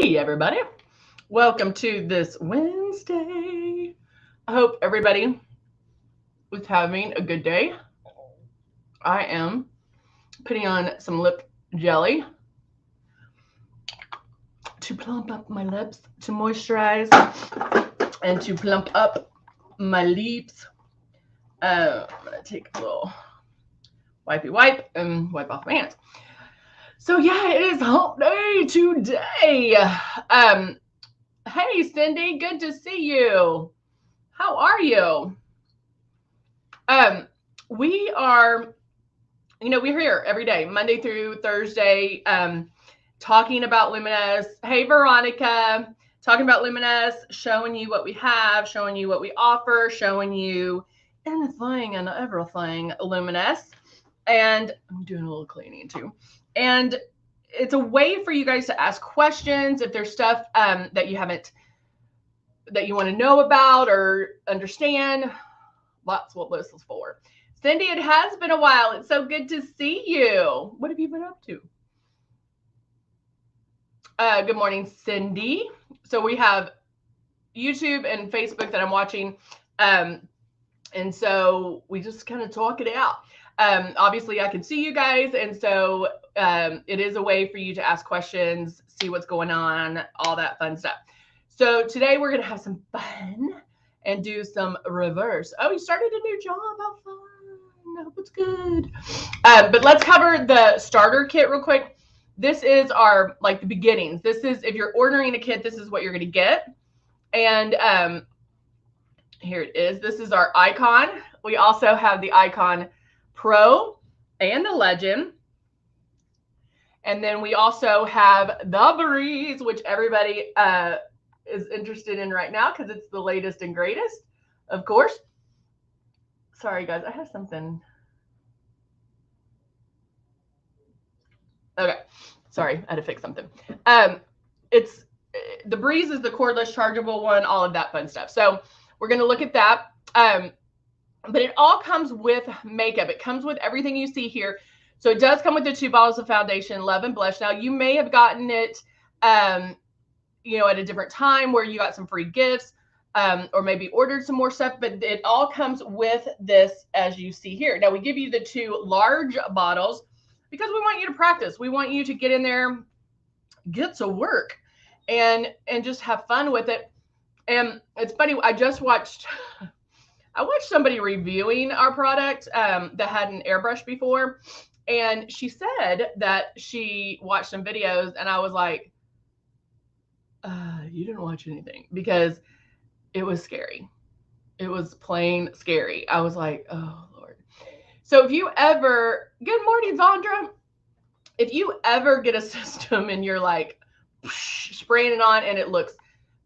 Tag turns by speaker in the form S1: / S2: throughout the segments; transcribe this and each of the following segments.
S1: Hey, everybody. Welcome to this Wednesday. I hope everybody is having a good day. I am putting on some lip jelly to plump up my lips, to moisturize, and to plump up my lips. I'm going to take a little wipey wipe and wipe off my hands. So, yeah, it is hump day today. Hey, Cindy, good to see you. How are you? We are, we're here every day, Monday through Thursday, talking about Luminess. Hey, Veronica, talking about Luminess, showing you what we have, showing you what we offer, showing you anything and everything Luminess. And I'm doing a little cleaning too. And it's a way for you guys to ask questions if there's stuff that you want to know about or understand. That's what this is for. Cindy, it has been a while. It's so good to see you. What have you been up to? Good morning, Cindy. So we have YouTube and Facebook that I'm watching. And so we just kind of talk it out. Obviously, I can see you guys. And so it is a way for you to ask questions, see what's going on, all that fun stuff. So today we're going to have some fun and do some reverse. Oh, you started a new job. How fun. I hope it's good. But let's cover the starter kit real quick. This is our, the beginnings. This is, if you're ordering a kit, this is what you're going to get. And here it is. This is our icon. We also have the icon Pro and the Legend. And then we also have the Breeze, which everybody is interested in right now because it's the latest and greatest, of course. Sorry, guys. I have something. Okay. Sorry. I had to fix something. It's the Breeze is the cordless chargeable one, all of that fun stuff. So we're going to look at that. But it all comes with makeup. It comes with everything you see here. So it does come with the 2 bottles of foundation, Love and Blush. Now, you may have gotten it, at a different time where you got some free gifts or maybe ordered some more stuff, but it all comes with this, as you see here. Now, we give you the 2 large bottles because we want you to practice. We want you to get in there, get to work, and just have fun with it. And it's funny, I watched somebody reviewing our product that had an airbrush before, and she said that she watched some videos, and I was like, you didn't watch anything, because it was scary. It was plain scary. I was like, oh, Lord. So if you ever, good morning, Zandra. If you ever get a system and you're like spraying it on and it looks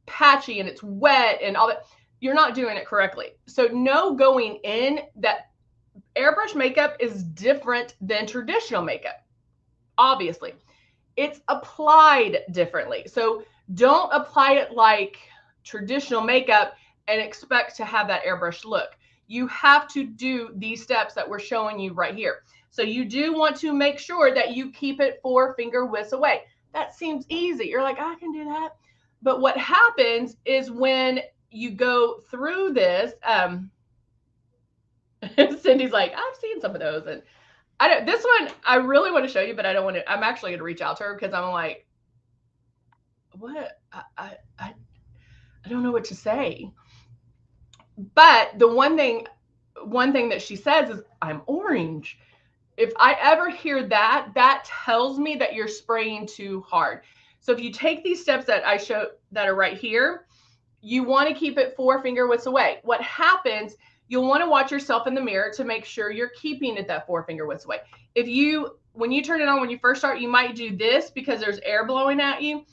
S1: patchy and it's wet and all that, you're not doing it correctly. So know going in that airbrush makeup is different than traditional makeup. Obviously, it's applied differently. So don't apply it like traditional makeup and expect to have that airbrush look. You have to do these steps that we're showing you right here. So you do want to make sure that you keep it 4 finger widths away. That seems easy. You're like, I can do that. But what happens is when you go through this, Cindy's like, I've seen some of those. And this one, I really want to show you, but I don't want to, I'm actually going to reach out to her because I'm like, what? I don't know what to say. But the one thing that she says is, I'm orange. If I ever hear that, that tells me that you're spraying too hard. So if you take these steps that I show that are right here, you want to keep it 4 finger widths away. What happens, you'll want to watch yourself in the mirror to make sure you're keeping it that 4 finger widths away. When you turn it on, when you first start, you might do this because there's air blowing at you,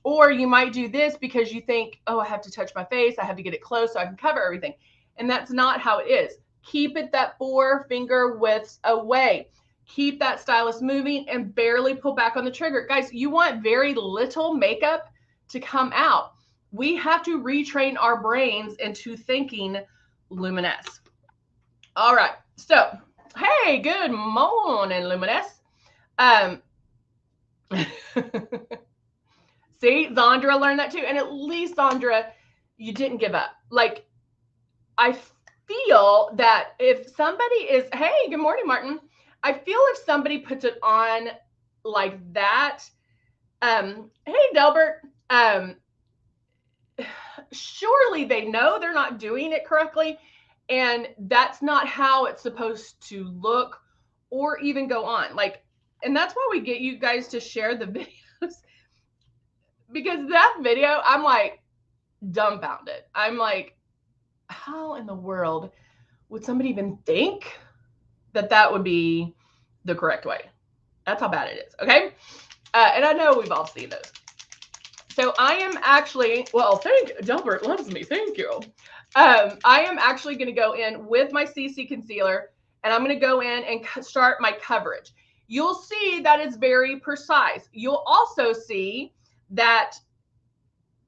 S1: or you might do this because you think, oh, I have to touch my face. I have to get it close so I can cover everything. And that's not how it is. Keep it that 4 finger widths away. Keep that stylus moving and barely pull back on the trigger. Guys, you want very little makeup to come out. We have to retrain our brains into thinking Luminess. All right. So, hey, good morning, Luminess. See, Zandra learned that too. And at least, Zandra, you didn't give up. Like, I feel that if somebody is, hey, good morning, Martin. I feel if somebody puts it on like that, hey, Delbert, surely they know they're not doing it correctly. And that's not how it's supposed to look or even go on. Like, and that's why we get you guys to share the videos. Because that video, I'm like dumbfounded. I'm like, how in the world would somebody even think that that would be the correct way? That's how bad it is, okay? And I know we've all seen those. So I am actually, well, Delbert loves me, thank you. I am actually going to go in with my CC concealer, and I'm going to go in and start my coverage. You'll see that it's very precise. You'll also see that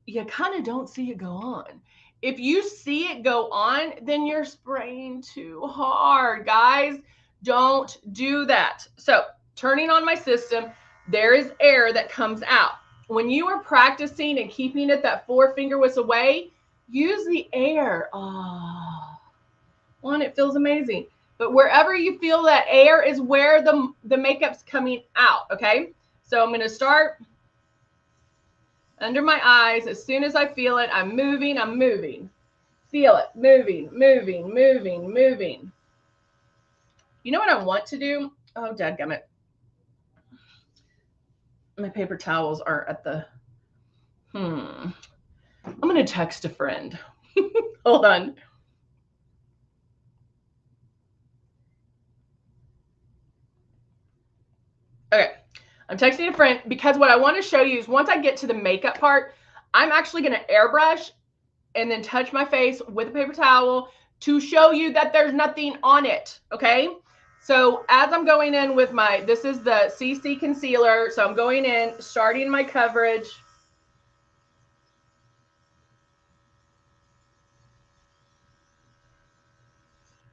S1: you kind of don't see it go on. If you see it go on, then you're spraying too hard, guys. Don't do that. So turning on my system, there is air that comes out. When you are practicing and keeping it that 4-finger was away, use the air. Oh, one, it feels amazing. But wherever you feel that air is where the makeup's coming out, okay? So I'm going to start under my eyes. As soon as I feel it, I'm moving. Feel it, moving. You know what I want to do? Oh, dadgummit. My paper towels are at the, I'm going to text a friend. Hold on. Okay. I'm texting a friend because what I want to show you is once I get to the makeup part, I'm actually going to airbrush and then touch my face with a paper towel to show you that there's nothing on it, okay? So as I'm going in with my, this is the CC concealer, so I'm going in, starting my coverage.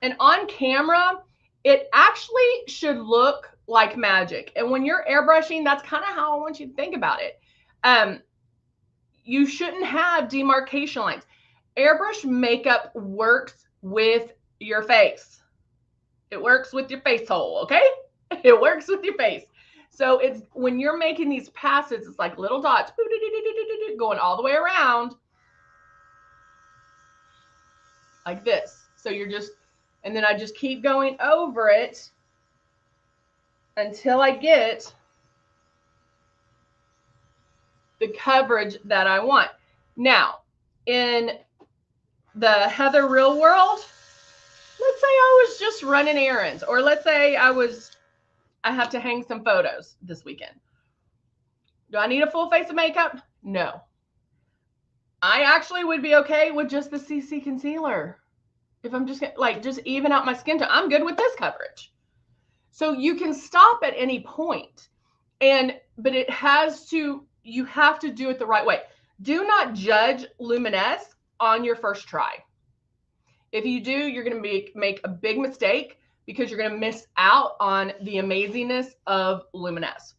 S1: And on camera, it actually should look like magic. And when you're airbrushing, that's kind of how I want you to think about it. You shouldn't have demarcation lines. Airbrush makeup works with your face. It works with your face hole, okay? It works with your face. So it's when you're making these passes, it's like little dots going all the way around like this. So you're just, and then I just keep going over it until I get the coverage that I want. Now, in the Heather real world, let's say I was just running errands, or let's say I have to hang some photos this weekend. Do I need a full face of makeup? No. I actually would be okay with just the CC concealer. If I'm just like, just even out my skin tone, I'm good with this coverage. So you can stop at any point. But it has to, you have to do it the right way. Do not judge Luminess on your first try. If you do, you're going to make a big mistake because you're going to miss out on the amazingness of Luminess.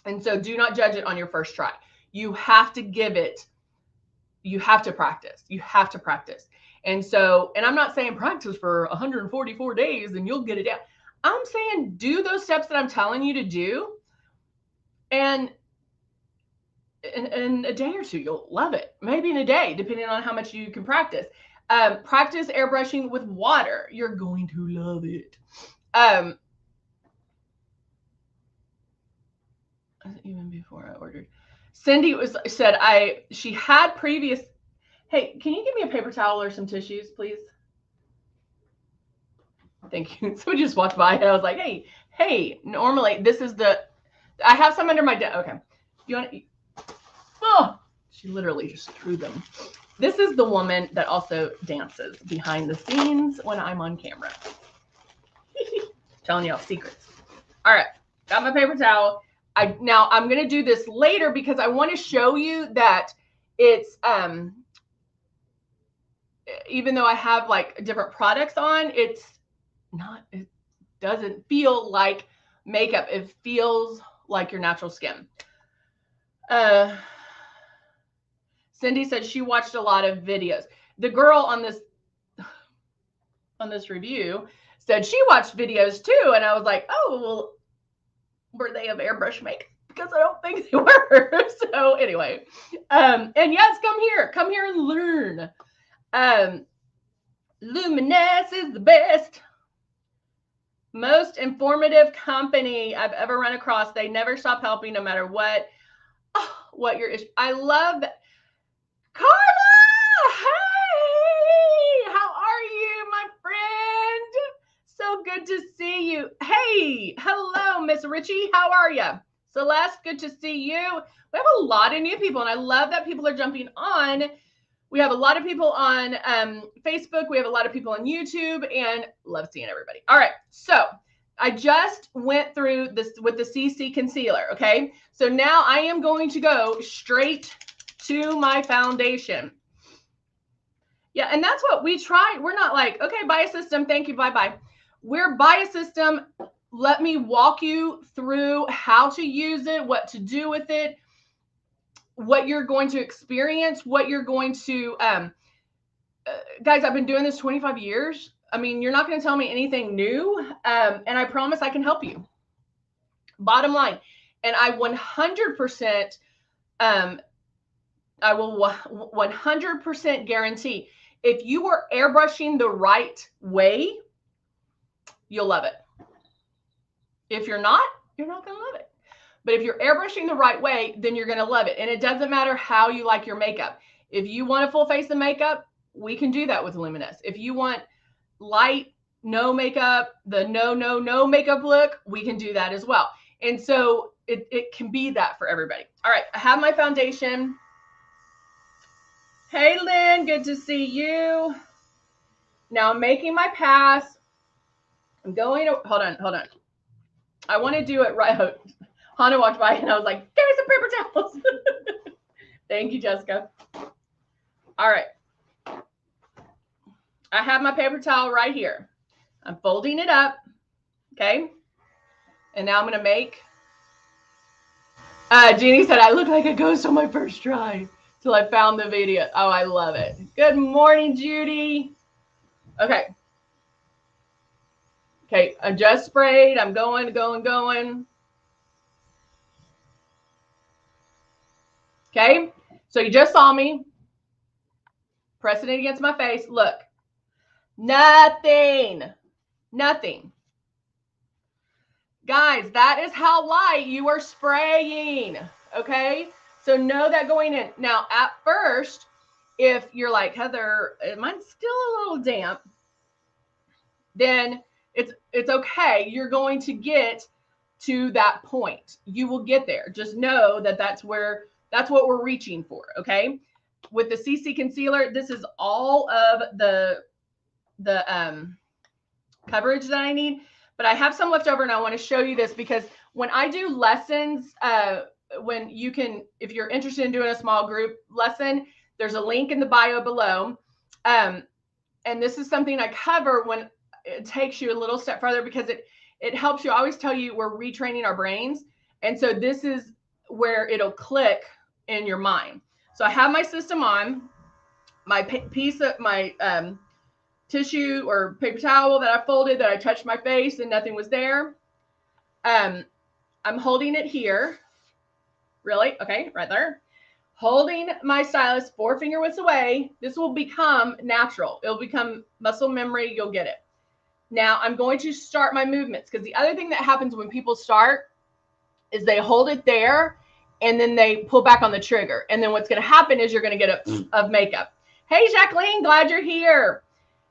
S1: And so do not judge it on your first try. You have to give it, you have to practice. You have to practice. And so, and I'm not saying practice for 144 days and you'll get it down. I'm saying do those steps that I'm telling you to do. And in a day or two, you'll love it. Maybe in a day, depending on how much you can practice. Practice airbrushing with water. You're going to love it. Even before I ordered. Cindy said she had previous. Hey, can you give me a paper towel or some tissues, please? Thank you. So we just walked by and I was like, hey, normally this is I have some under my desk. Okay. You want to, oh, she literally just threw them. This is the woman that also dances behind the scenes when I'm on camera. Telling y'all secrets. All right. Got my paper towel. Now I'm going to do this later because I want to show you that it's, even though I have like different products on, it doesn't feel like makeup. It feels like your natural skin. Cindy said she watched a lot of videos. The girl on this review said she watched videos too. And I was like, oh, well, were they of airbrush makeup? Because I don't think they were. So anyway, and yes, come here and learn. LUMINESS is the best, most informative company I've ever run across. They never stop helping no matter what your issue. I love that. Carla, hey, how are you, my friend? So good to see you. Hey, hello, Miss Richie. How are you? Celeste, good to see you. We have a lot of new people, and I love that people are jumping on. We have a lot of people on Facebook. We have a lot of people on YouTube, and love seeing everybody. All right, so I just went through this with the CC concealer, okay? So now I am going to go straight to my foundation. Yeah, and that's what we try. We're not like, okay, buy a system, thank you, bye-bye. We're buy a system. Let me walk you through how to use it, what to do with it, what you're going to experience, what you're going to, guys, I've been doing this 25 years. I mean, you're not going to tell me anything new. And I promise I can help you. Bottom line. And I 100%, I will 100% guarantee if you are airbrushing the right way, you'll love it. If you're not going to love it. But if you're airbrushing the right way, then you're going to love it. And it doesn't matter how you like your makeup. If you want a full face of makeup, we can do that with LUMINESS. If you want light, no makeup, the no makeup look, we can do that as well. And so it can be that for everybody. All right, I have my foundation. Hey, Lynn, good to see you. Now I'm making my pass. I'm going to, hold on. I want to do it right. Hannah walked by and I was like, give me some paper towels. Thank you, Jessica. All right. I have my paper towel right here. I'm folding it up. Okay. And now I'm going to make. Jeannie said, I look like a ghost on my first try till I found the video. Oh, I love it. Good morning, Judy. Okay. Okay. I just sprayed. I'm going. Okay, so you just saw me pressing it against my face. Look, nothing. Guys, that is how light you are spraying, okay? So know that going in. Now, at first, if you're like, Heather, mine's still a little damp, then it's okay. You're going to get to that point. You will get there. Just know that that's what we're reaching for, okay? With the CC concealer, this is all of the coverage that I need, but I have some left over and I want to show you this because when I do lessons, when you can, if you're interested in doing a small group lesson, there's a link in the bio below. And this is something I cover when it takes you a little step further because it helps you. I always tell you we're retraining our brains. And so this is where it'll click in your mind. So I have my system on, my piece of my tissue or paper towel that I folded that I touched my face and nothing was there. I'm holding it here. Really? Okay, right there. Holding my stylus 4 finger widths away. This will become natural. It'll become muscle memory. You'll get it. Now I'm going to start my movements because the other thing that happens when people start is they hold it there and then they pull back on the trigger. And then what's going to happen is you're going to get a of makeup. Hey, Jacqueline, glad you're here.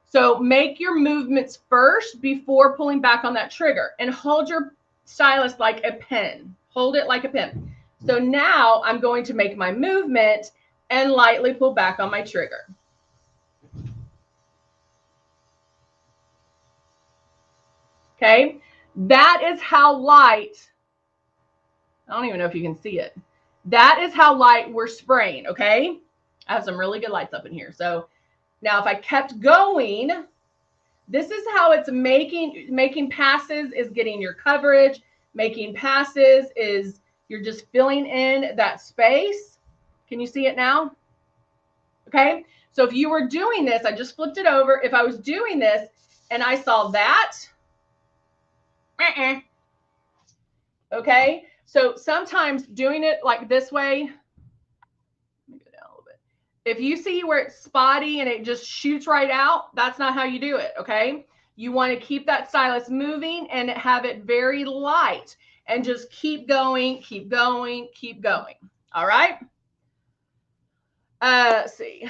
S1: So make your movements first before pulling back on that trigger and hold your stylus like a pen. Hold it like a pen. So now I'm going to make my movement and lightly pull back on my trigger. Okay, that is how light, I don't even know if you can see it. That is how light we're spraying, okay? I have some really good lights up in here. So now if I kept going, this is how it's making passes is getting your coverage. Making passes is you're just filling in that space. Can you see it now? Okay. So if you were doing this, I just flipped it over. If I was doing this and I saw that, okay. So sometimes doing it like this way, let me go down a little bit. If you see where it's spotty and it just shoots right out, that's not how you do it. Okay. You want to keep that stylus moving and have it very light and just keep going, keep going, keep going. All right. Let's see.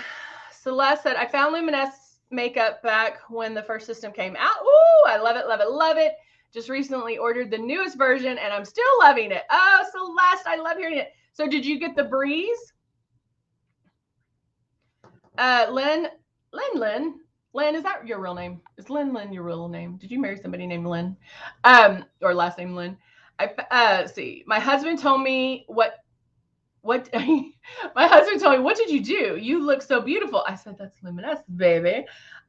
S1: Celeste said, I found Luminess makeup back when the first system came out. Ooh, I love it, love it, love it. Just recently ordered the newest version and I'm still loving it. Oh, Celeste, I love hearing it. So did you get the Breeze? Lynn, is that your real name? Is Lynn your real name? Did you marry somebody named Lynn? Or last name Lynn? See, my husband told me what my husband told me, what did you do? You look so beautiful. I said, that's Luminess, baby.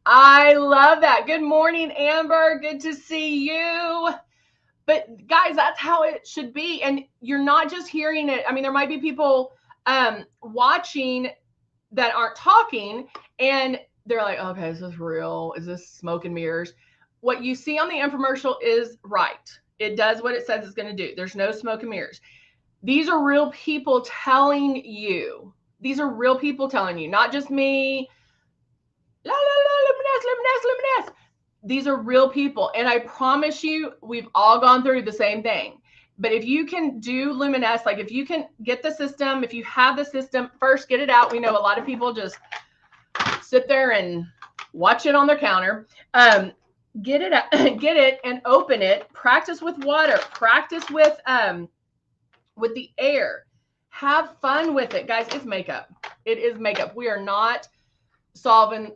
S1: I love that. Good morning, Amber. Good to see you. But guys, that's how it should be. And you're not just hearing it. I mean, there might be people watching that aren't talking and they're like, okay, is this real? Is this smoke and mirrors? What you see on the infomercial is right. It does what it says it's going to do. There's no smoke and mirrors. These are real people telling you. These are real people telling you, not just me. La, la, la, Luminess, Luminess, Luminess. These are real people. And I promise you, we've all gone through the same thing. But if you can do Luminess, like if you can get the system, if you have the system, first get it out. We know a lot of people just sit there and watch it on their counter. Get it and open it. Practice with water. Practice with the air. Have fun with it, guys. It's makeup. It is makeup. We are not solving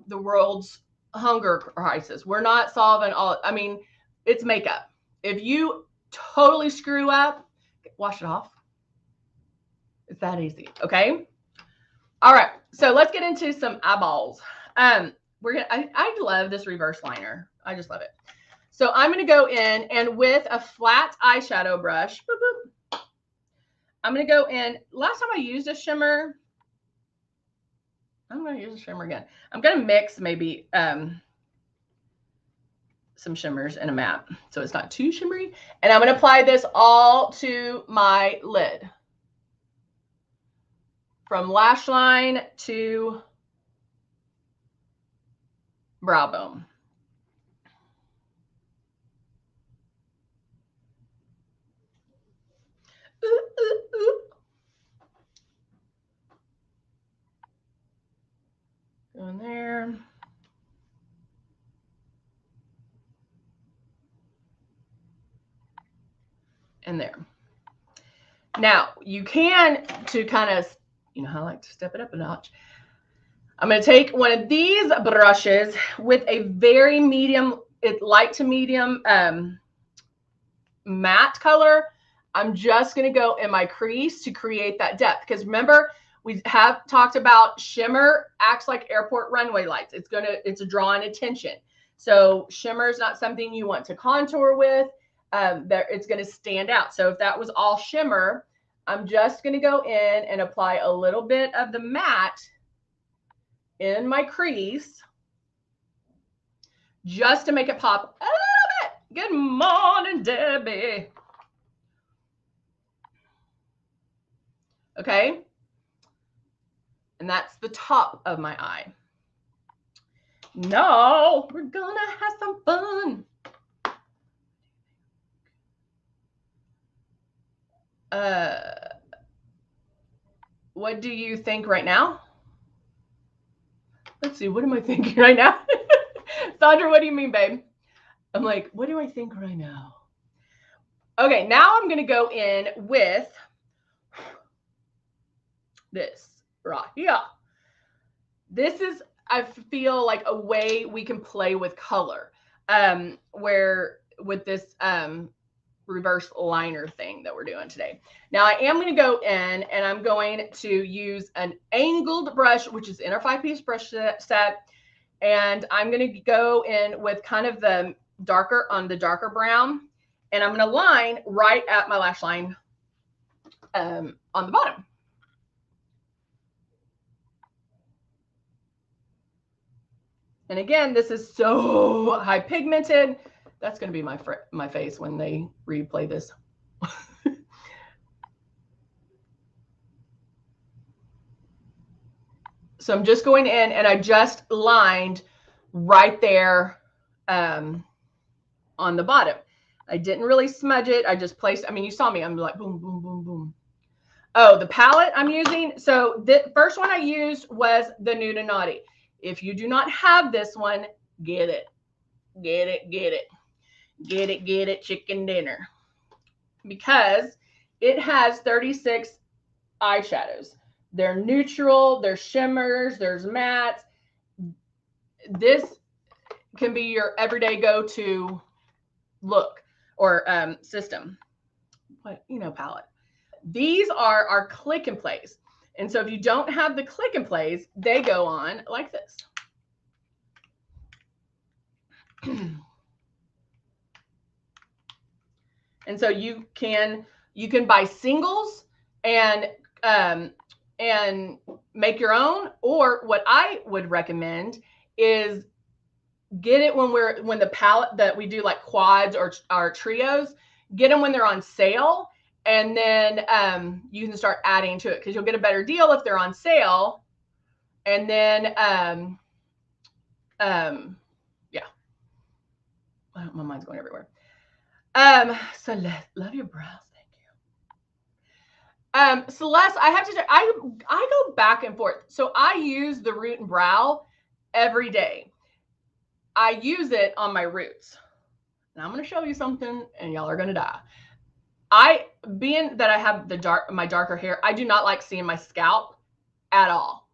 S1: the world's hunger crisis. We're not solving all. I mean, it's makeup. If you totally screw up, wash it off. It's that easy. Okay. All right. So let's get into some eyeballs. I love this reverse liner. I just love it. So I'm going to go in and with a flat eyeshadow brush, boop, boop, I'm going to go in. Last time I used a shimmer, I'm going to use a shimmer again. I'm going to mix maybe some shimmers in a matte so it's not too shimmery. And I'm going to apply this all to my lid. From lash line to brow bone. Ooh, ooh, ooh. Go in there. And there. Now, you can, to kind of, you know how I like to step it up a notch. I'm going to take one of these brushes with a very medium, light to medium matte color. I'm just going to go in my crease to create that depth. Because remember, we have talked about shimmer acts like airport runway lights. It's a drawing attention. So shimmer is not something you want to contour with. It's going to stand out. So if that was all shimmer, I'm just going to go in and apply a little bit of the matte in my crease just to make it pop a little bit. Good morning, Debbie. Okay. And that's the top of my eye. No, we're gonna have some fun. What do you think right now? Let's see, what am I thinking right now? Sandra, what do you mean, babe? I'm like, what do I think right now? Okay, now I'm gonna go in with this right here. This is, I feel like, a way we can play with color, where with this reverse liner thing that we're doing today. Now I am going to go in and I'm going to use an angled brush, which is in our 5-piece brush set. And I'm going to go in with kind of the darker brown. And I'm going to line right at my lash line on the bottom. And again, this is so high pigmented. That's going to be my face when they replay this. So I'm just going in and I just lined right there on the bottom. I didn't really smudge it. I just placed, I mean, you saw me, I'm like boom, boom, boom, boom. Oh, the palette I'm using. So the first one I used was the Nude and Naughty. If you do not have this one, get it. Get it, get it. Get it, get it, chicken dinner. Because it has 36 eyeshadows. They're neutral, there's shimmers, there's mattes. This can be your everyday go-to look or system. What, you know, palette. These are our click and plays. And so if you don't have the click and plays, they go on like this. And so you can buy singles and make your own, or what I would recommend is get it when the palette that we do like quads or our trios, get them when they're on sale, and then you can start adding to it because you'll get a better deal if they're on sale. And then yeah, my mind's going everywhere. Celeste, love your brows. Thank you. Celeste, I have to, I go back and forth. So I use the root and brow every day. I use it on my roots. And I'm going to show you something and y'all are going to die. Being that I have my darker hair, I do not like seeing my scalp at all.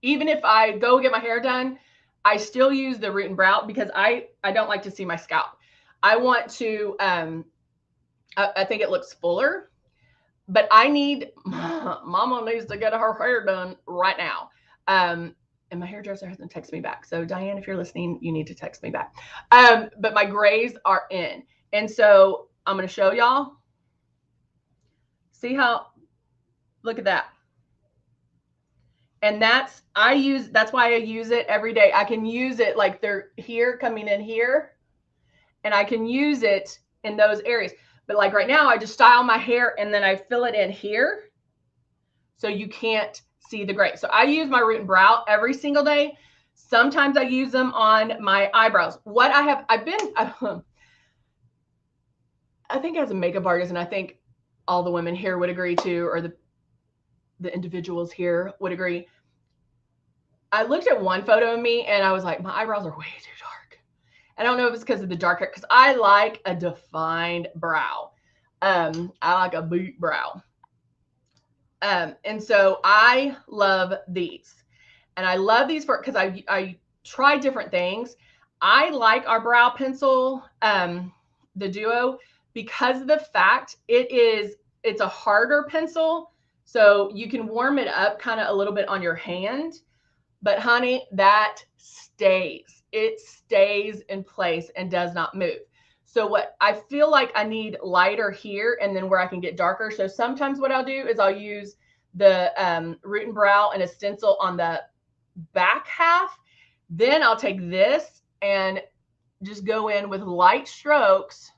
S1: Even if I go get my hair done, I still use the root and brow because I don't like to see my scalp. I want to, I think it looks fuller, but Mama needs to get her hair done right now. And my hairdresser hasn't texted me back. So Diane, if you're listening, you need to text me back. But my grays are in. And so I'm going to show y'all. See how, look at that. And that's why I use it every day. I can use it like they're here, coming in here, and I can use it in those areas. But like right now, I just style my hair and then I fill it in here so you can't see the gray. So I use my root and brow every single day. Sometimes I use them on my eyebrows. I think as a makeup artist, and I think all the women here would agree too, or the individuals here would agree. I looked at one photo of me and I was like, my eyebrows are way too dark. I don't know if it's because of the dark hair, because I like a defined brow. I like a beat brow. And so I love these. And I love these because I try different things. I like our brow pencil, the Duo, because of the fact it's a harder pencil. So you can warm it up kind of a little bit on your hand. But honey, that stays. It stays in place and does not move. So what I feel like I need lighter here and then where I can get darker. So sometimes what I'll do is I'll use the root and brow and a stencil on the back half. Then I'll take this and just go in with light strokes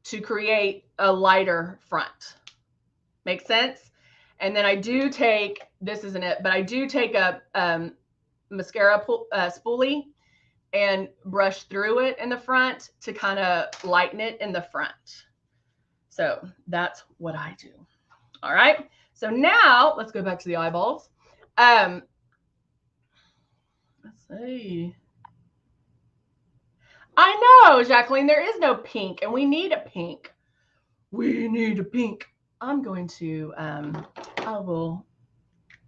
S1: to create a lighter front. Make sense? And then I do take, this isn't it, but I do take a mascara spoolie and brush through it in the front to kind of lighten it in the front. So that's what I do. All right. So now let's go back to the eyeballs. Let's see. I know, Jacqueline, there is no pink and we need a pink. We need a pink. I'm going to, I will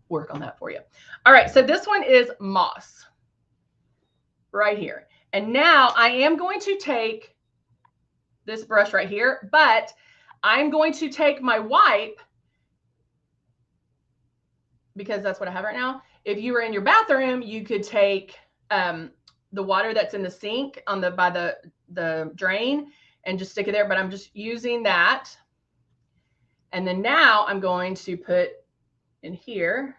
S1: work on that for you. All right. So this one is Moss right here. And now I am going to take this brush right here, but I'm going to take my wipe because that's what I have right now. If you were in your bathroom, you could take the water that's in the sink on by the drain and just stick it there. But I'm just using that. And then now I'm going to put in here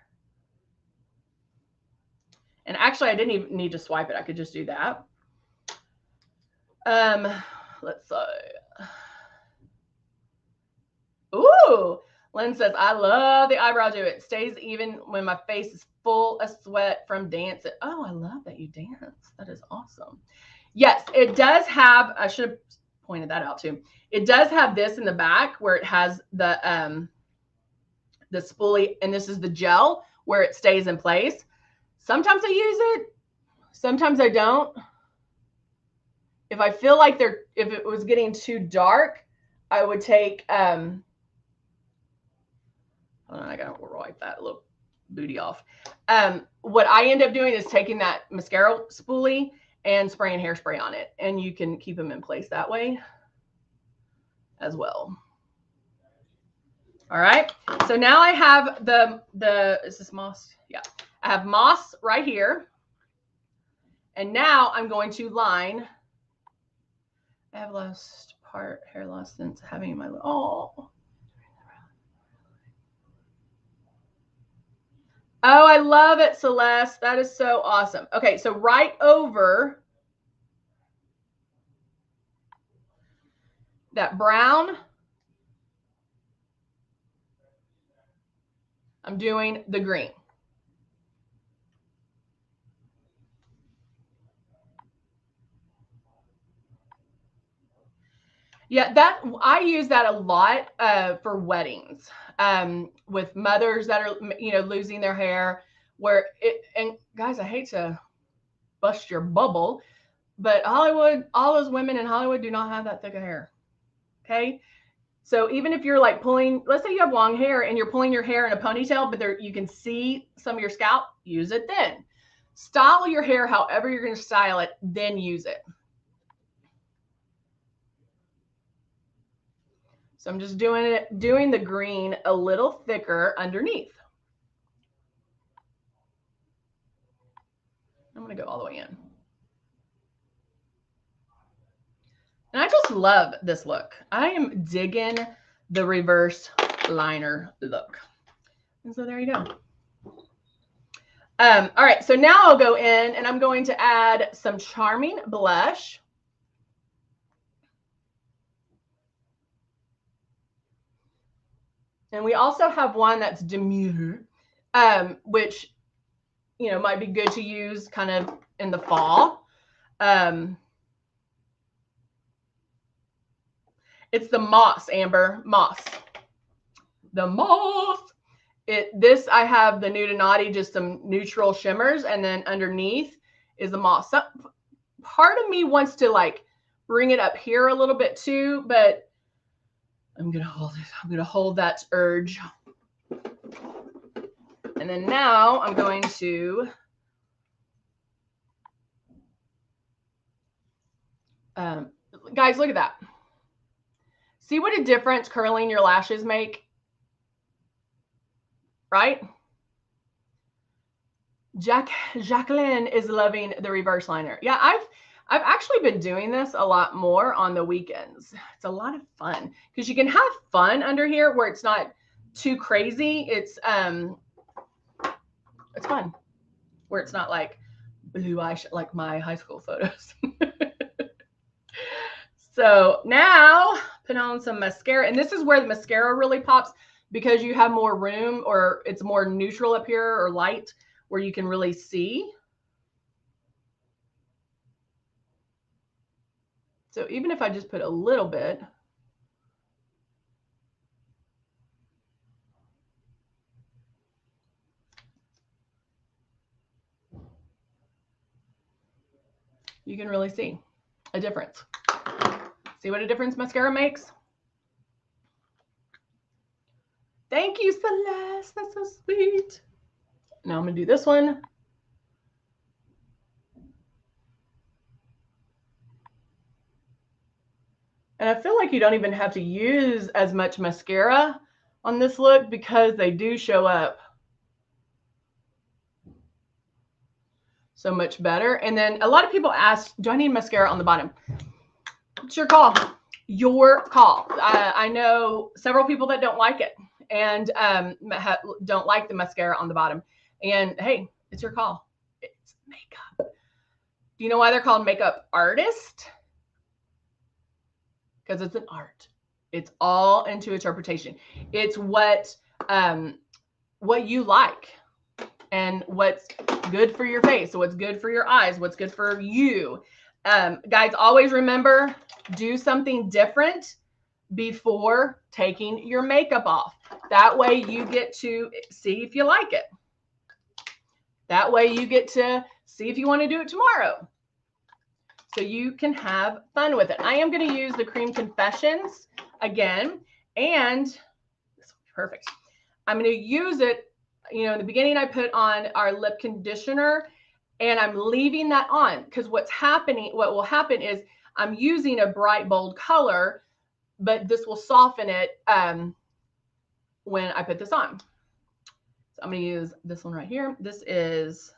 S1: And actually, I didn't even need to swipe it. I could just do that. Let's see. Ooh, Lynn says, I love the eyebrow do. It stays even when my face is full of sweat from dancing. Oh, I love that you dance. That is awesome. Yes, it does have, I should have pointed that out too. It does have this in the back where it has the spoolie, and this is the gel where it stays in place. Sometimes I use it, sometimes I don't. If I feel like if it was getting too dark, I would take, I gotta wipe that little booty off. What I end up doing is taking that mascara spoolie and spraying hairspray on it, and you can keep them in place that way as well. All right, so now I have is this moss? Yeah, I have moss right here, and now I'm going to line. I have lost hair loss since having my, oh, I love it, Celeste. That is so awesome. Okay, so right over that brown, I'm doing the green. Yeah, I use that a lot for weddings, with mothers that are, losing their hair, and guys, I hate to bust your bubble, but Hollywood, all those women in Hollywood do not have that thick of hair. Okay. So even if you're like pulling, let's say you have long hair and you're pulling your hair in a ponytail, but you can see some of your scalp, use it then. Style your hair however you're going to style it, then use it. So I'm just doing the green a little thicker underneath. I'm going to go all the way in. And I just love this look. I am digging the reverse liner look. And so there you go. All right, so now I'll go in and I'm going to add some Charming blush. And we also have one that's Demure, which, might be good to use kind of in the fall. It's the Moss, Amber, Moss. The Moss. This, I have the Nude and Naughty, just some neutral shimmers, and then underneath is the Moss. So, part of me wants to like bring it up here a little bit too, but I'm going to hold it. I'm going to hold that urge. And then now I'm going to guys, look at that. See what a difference curling your lashes make? Right? Jacqueline is loving the reverse liner. Yeah, I've actually been doing this a lot more on the weekends. It's a lot of fun because you can have fun under here where it's not too crazy. It's fun where it's not like blue eye like my high school photos. So now put on some mascara, and this is where the mascara really pops because you have more room, or it's more neutral up here or light where you can really see. So even if I just put a little bit, you can really see a difference. See what a difference mascara makes? Thank you, Celeste. That's so sweet. Now I'm going to do this one. And I feel like you don't even have to use as much mascara on this look because they do show up so much better. And then a lot of people ask, do I need mascara on the bottom? It's your call. Your call. I know several people that don't like it and don't like the mascara on the bottom. And hey, it's your call. makeup. Do you know why they're called makeup artists? Because it's an art. It's all into interpretation. It's what you like and what's good for your face, what's good for your eyes, what's good for you. Guys, always remember, do something different before taking your makeup off. That way you get to see if you like it. That way you get to see if you want to do it tomorrow. So you can have fun with it. I am going to use the Cream Confessions again, and this will be perfect. I'm going to use it, you know, in the beginning I put on our lip conditioner, and I'm leaving that on because what will happen is I'm using a bright, bold color, but this will soften it when I put this on. So I'm going to use this one right here. This is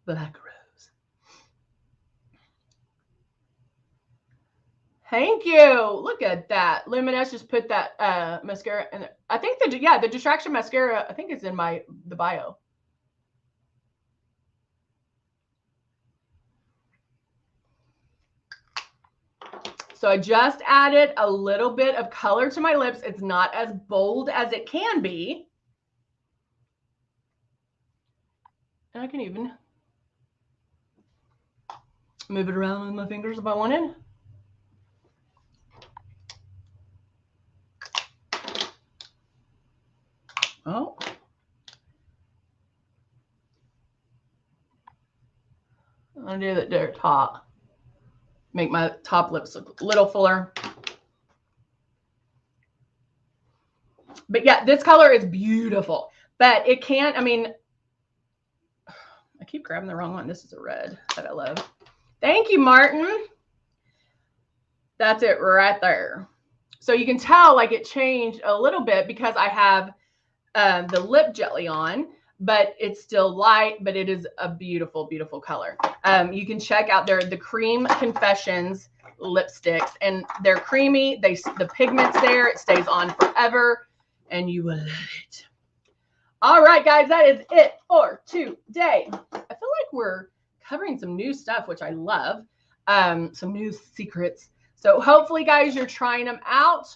S1: Black Rose. Thank you. Look at that. Luminess just put that mascara in there. I think the Distraction mascara, I think it's in the bio. So I just added a little bit of color to my lips. It's not as bold as it can be. And I can even move it around with my fingers if I wanted. Oh. I'm going to do that there top. Make my top lips look a little fuller. But yeah, this color is beautiful. But it can't, I mean, I keep grabbing the wrong one. This is a red that I love. Thank you, Martin. That's it right there. So you can tell like it changed a little bit because I have the lip jelly on, but it's still light, but it is a beautiful, beautiful color. You can check out the Cream Confessions lipsticks, and they're creamy. The pigment's there. It stays on forever, and you will love it. All right, guys, that is it for today. I feel like we're covering some new stuff, which I love, some new secrets. So hopefully, guys, you're trying them out.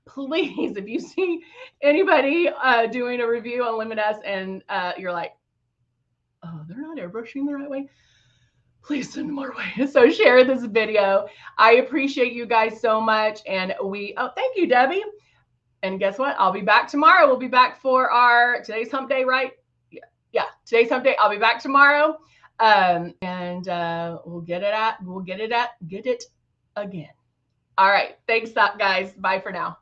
S1: Please, if you see anybody doing a review on Luminess and you're like, oh, they're not airbrushing the right way, please send them our way. So share this video. I appreciate you guys so much. And thank you, Debbie. And guess what? I'll be back tomorrow. We'll be back for today's hump day, right? Yeah, today's hump day. I'll be back tomorrow. And we'll get it again. All right. Thanks, guys. Bye for now.